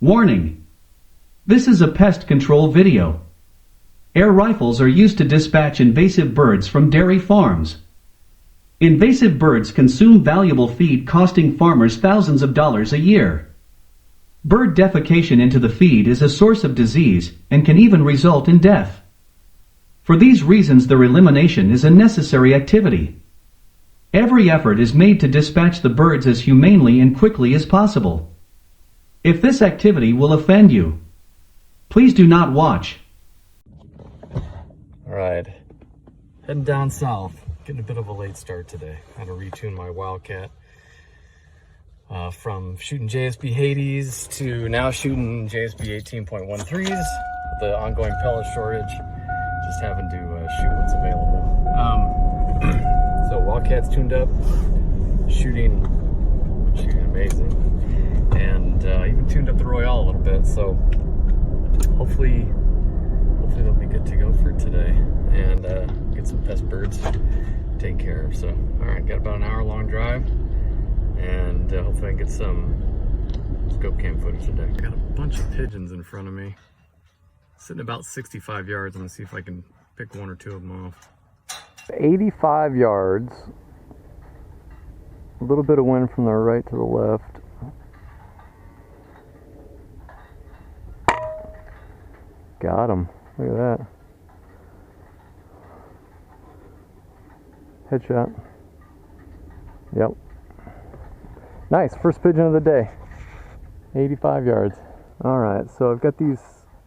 Warning! This is a pest control video. Air rifles are used to dispatch invasive birds from dairy farms. Invasive birds consume valuable feed costing farmers thousands of dollars a year. Bird defecation into the feed is a source of disease and can even result in death. For these reasons, their elimination is a necessary activity. Every effort is made to dispatch the birds as humanely and quickly as possible. If this activity will offend you, please do not watch. Alright, heading down south. Getting a bit of a late start today. Had to retune my Wildcat from shooting JSB Hades to now shooting JSB 18.13s. The ongoing pellet shortage, just having to shoot what's available. So Wildcat's tuned up, shooting amazing, and even tuned up the Royale a little bit. So hopefully they'll be good to go for today, and get some pest birds taken care of. So, all right, got about an hour-long drive, and hopefully I can get some scope cam footage today. I got a bunch of pigeons in front of me, sitting about 65 yards. I'm gonna see if I can pick one or two of them off. 85 yards. A little bit of wind from the right to the left. Got him. Look at that. Headshot. Yep. Nice. First pigeon of the day. 85 yards. Alright, so I've got these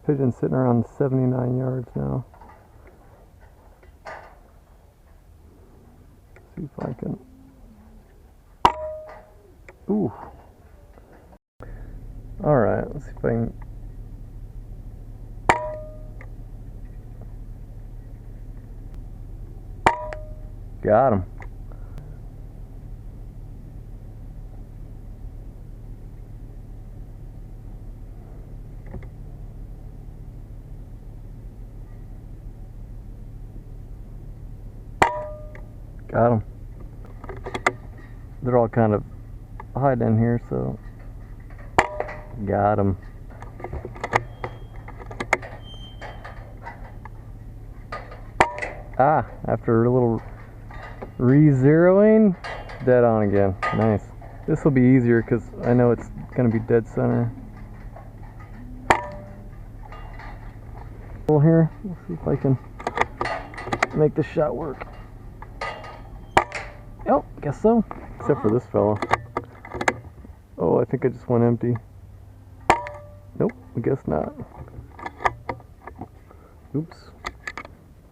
pigeons sitting around 79 yards now. See if I can. Ooh. Alright, let's see if I can. Got him. Got him. They're all kind of hiding in here, so got him. Ah, after a little re-zeroing, dead on again. Nice. This will be easier because I know it's going to be dead center. Here, let's see if I can make this shot work. Oh, guess so. Except for this fella. Oh, I think I just went empty. Nope, I guess not. Oops.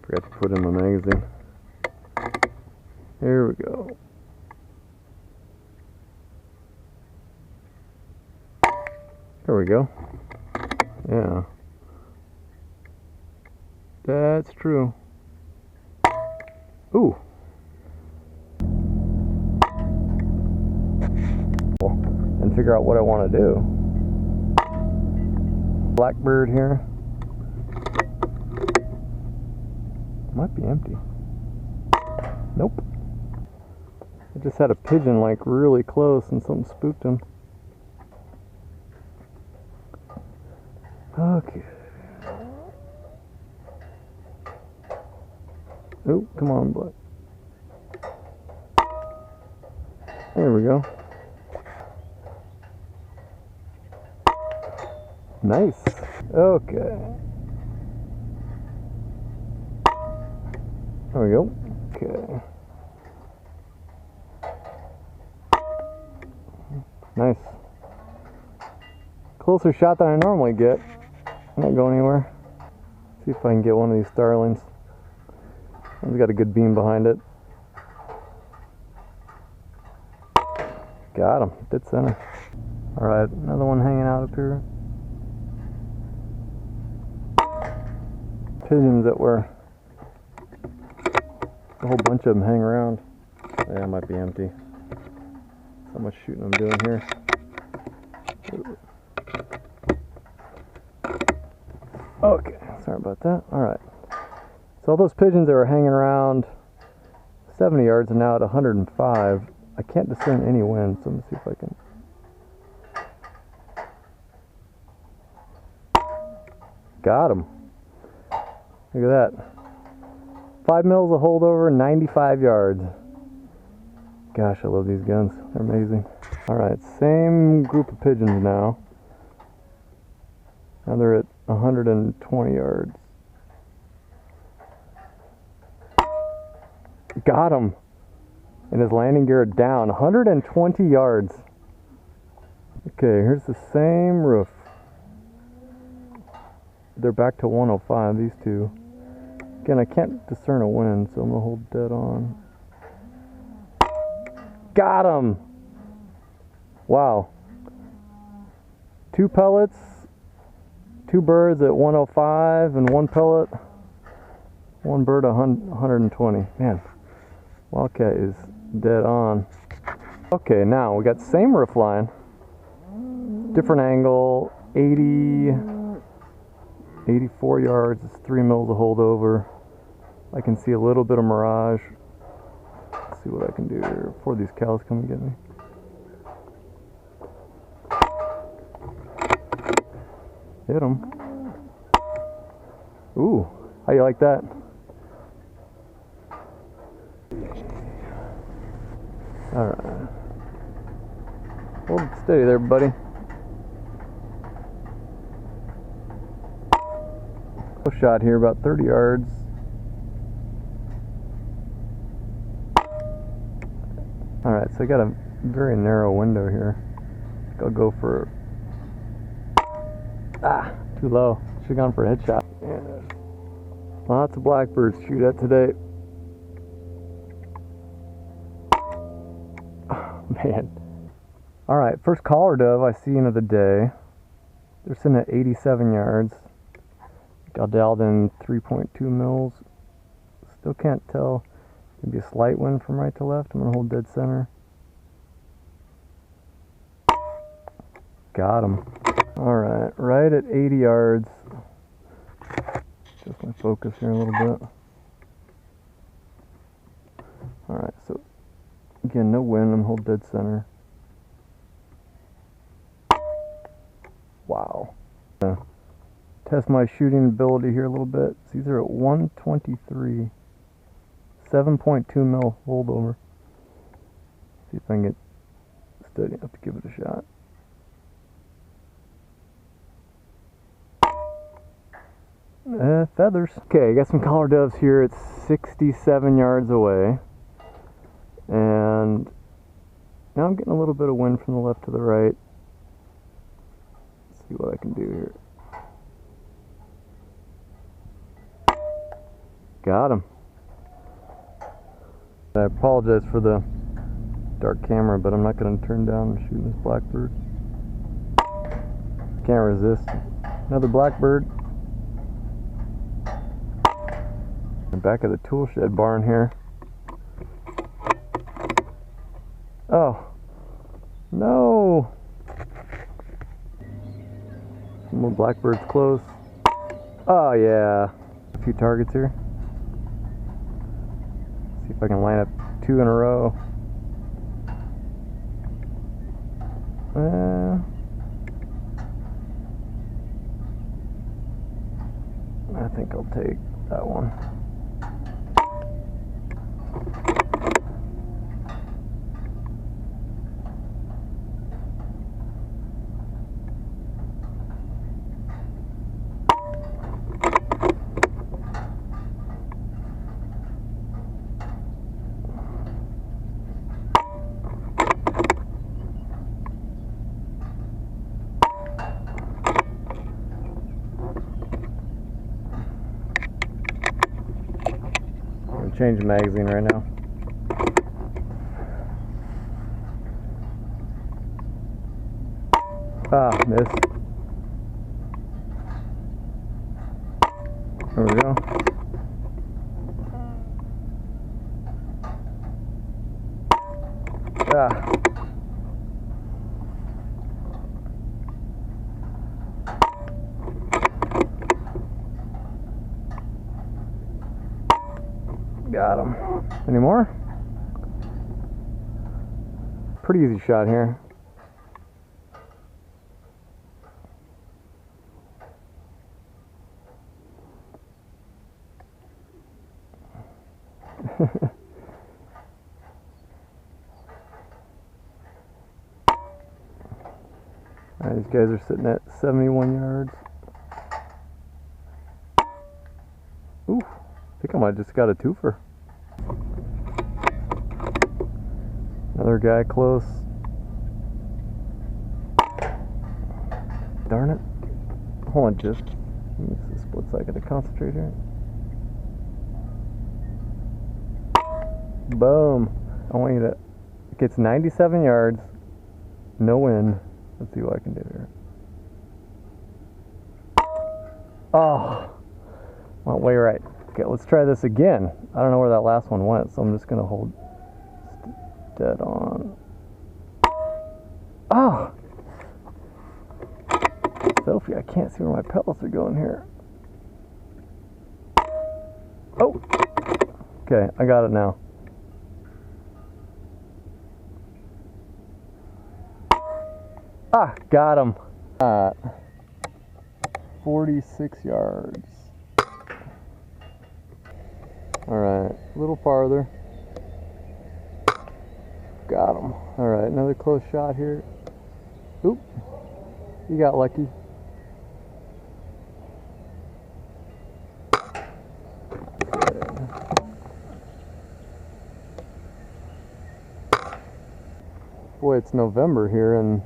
Forgot to put in my magazine. There we go. There we go. Yeah. That's true. Ooh. And figure out what I want to do. Blackbird here. Might be empty. Nope. I just had a pigeon like really close and something spooked him. Okay. Oh, come on, Black. There we go. Nice. Okay. There we go. Okay. Nice. Closer shot than I normally get. I'm not going anywhere. See if I can get one of these starlings. It's got a good beam behind it. Got him. Dead center. Alright, another one hanging out up here. Pigeons that were a whole bunch of them hang around. Yeah, it might be empty. How much shooting I'm doing here. Okay, sorry about that. Alright. So all those pigeons that were hanging around 70 yards are now at 105. I can't discern any wind, so let me see if I can. Got him. Look at that. 5 mils of holdover, 95 yards. Gosh, I love these guns. They're amazing. Alright, same group of pigeons now. Now they're at 120 yards. Got him. And his landing gear down. 120 yards. Okay, here's the same roof. They're back to 105, these two. Again, I can't discern a wind, so I'm going to hold dead on. Got him! Wow. 2 pellets, 2 birds at 105, and 1 pellet, 1 bird at 120. Man, Wildcat is dead on. Okay, now we got the same roof line, different angle, 84 yards, it's 3 mils of holdover. I can see a little bit of mirage. Let's see what I can do here before these cows come and get me. Hit them. Ooh, how you like that? Alright. Hold steady there, buddy. Shot here about 30 yards. Alright, so I got a very narrow window here. I think I'll go for... too low. Should have gone for a headshot. Yeah. Lots of blackbirds to shoot at today. Oh, man. Alright, first collar dove I seen of the day. They're sitting at 87 yards. Got dialed in 3.2 mils. Still can't tell. Maybe a slight wind from right to left. I'm going to hold dead center. Got him. Alright, right at 80 yards. Just my focus here a little bit. Alright, so again, no wind. I'm hold dead center. Wow. Test my shooting ability here a little bit. These are at 123. 7.2 mil holdover. See if I can get steady enough to give it a shot. Feathers. Okay, I got some collar doves here at 67 yards away. And now I'm getting a little bit of wind from the left to the right. Let's see what I can do here. Got him. I apologize for the dark camera, but I'm not going to turn down and shoot this blackbird. Can't resist. Another blackbird. Back of the tool shed barn here. Oh no! Some more blackbirds close. Oh yeah. A few targets here. See if I can line up 2 in a row. I think I'll take that one. Change the magazine right now. Missed. There we go. Got him. Any more? Pretty easy shot here. Alright, these guys are sitting at 71 yards. Ooh, I think I might have just got a twofer. Another guy close. Darn it. Hold on, just use a split second to concentrate here. Boom. I want you to, it gets 97 yards, no wind. Let's see what I can do here. Oh, went way right. Okay, let's try this again. I don't know where that last one went, so I'm just gonna hold dead on. Oh! Sophie, I can't see where my pellets are going here. Oh! Okay, I got it now. Ah, got him. 46 yards. Alright, a little farther. Got him. Alright, another close shot here. Oop. You got lucky. Boy, it's November here in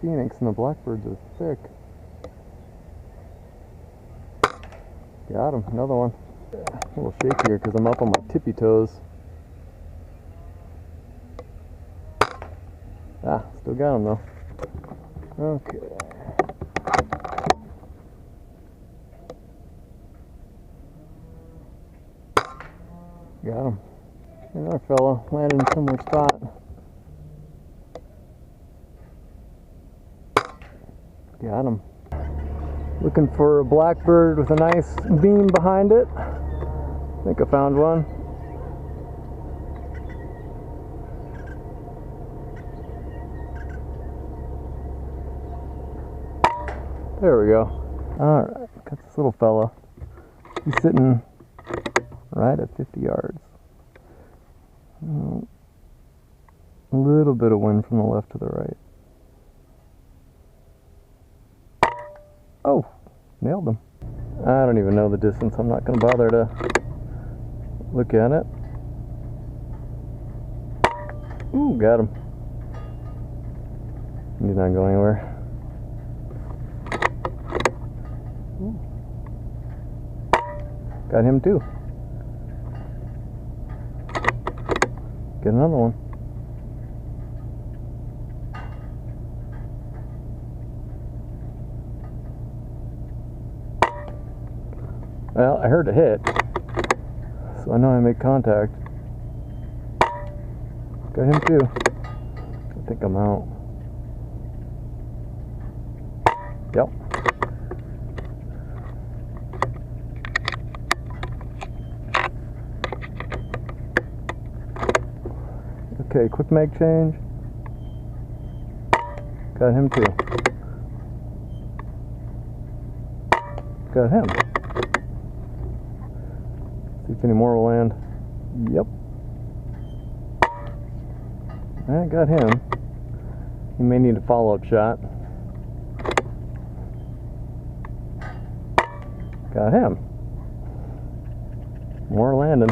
Phoenix and the blackbirds are thick. Got him. Another one. A little shakier because I'm up on my tippy toes. Ah, still got him though. Okay. Got him. Another fellow landed in a similar spot. Got him. Looking for a blackbird with a nice beam behind it. I think I found one. There we go. Alright, got this little fella. He's sitting right at 50 yards. A little bit of wind from the left to the right. Oh, nailed him. I don't even know the distance. I'm not going to bother to look at it. Ooh, got him. He's not going anywhere. Ooh. Got him too. Get another one. Well, I heard a hit, so I know I made contact. Got him too. I think I'm out. Yep. Okay, quick mag change. Got him too. Got him. See if any more will land. Yep. I got him. He may need a follow-up shot. Got him. More landing.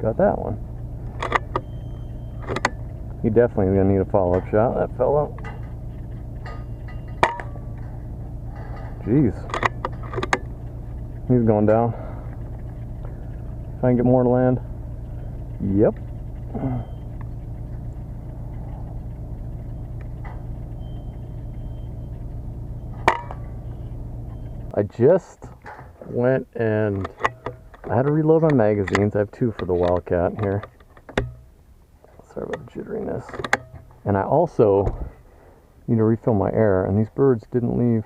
Got that one. He definitely gonna need a follow-up shot, that fellow. Jeez. He's going down. If I can get more to land. Yep. I just went and I had to reload my magazines. I have 2 for the Wildcat here. Sorry about the jitteriness. And I also need to refill my air, and these birds didn't leave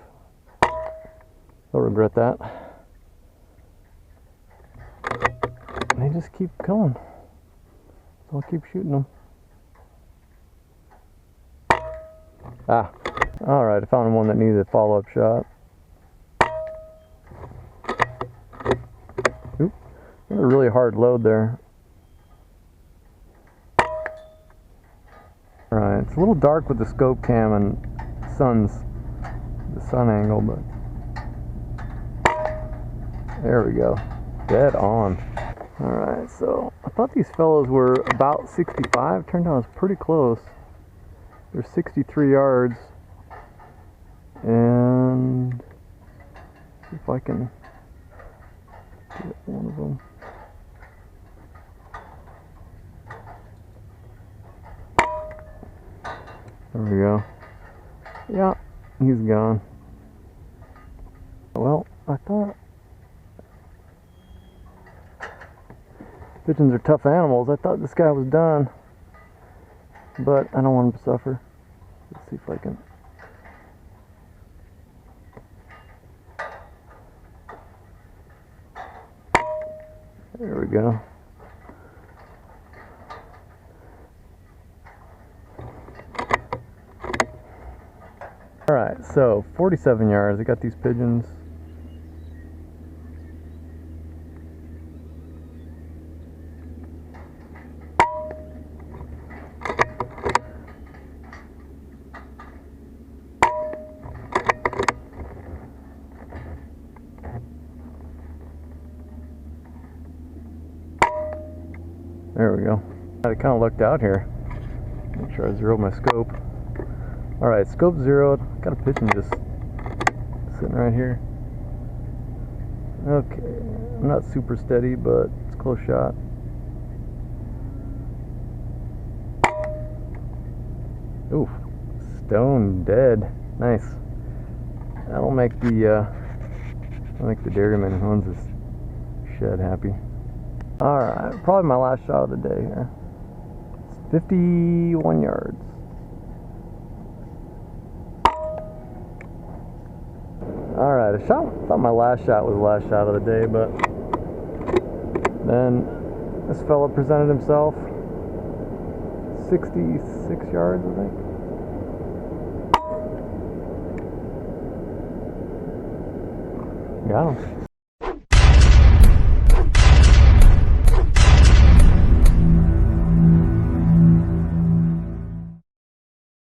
They'll regret that. They just keep going. So I'll keep shooting them. Ah, alright, I found one that needed a follow-up shot. Oop, got a really hard load there. Alright, it's a little dark with the scope cam and the sun angle, but there we go. Dead on. Alright, so I thought these fellows were about 65. Turned out it's pretty close. They're 63 yards. And see if I can get one of them. There we go. Yeah, he's gone. Well, I thought pigeons are tough animals. I thought this guy was done, but I don't want him to suffer. Let's see if I can. There we go. Alright, so 47 yards. I got these pigeons. There we go. I kind of lucked out here. Make sure I zeroed my scope. Alright, scope zeroed. Got a pigeon just sitting right here. Okay, I'm not super steady, but it's a close shot. Ooh, stone dead. Nice. That'll make the dairyman who owns this shed happy. Alright, probably my last shot of the day here. It's 51 yards. Alright, I thought my last shot was the last shot of the day, but then this fella presented himself 66 yards, I think. Got him.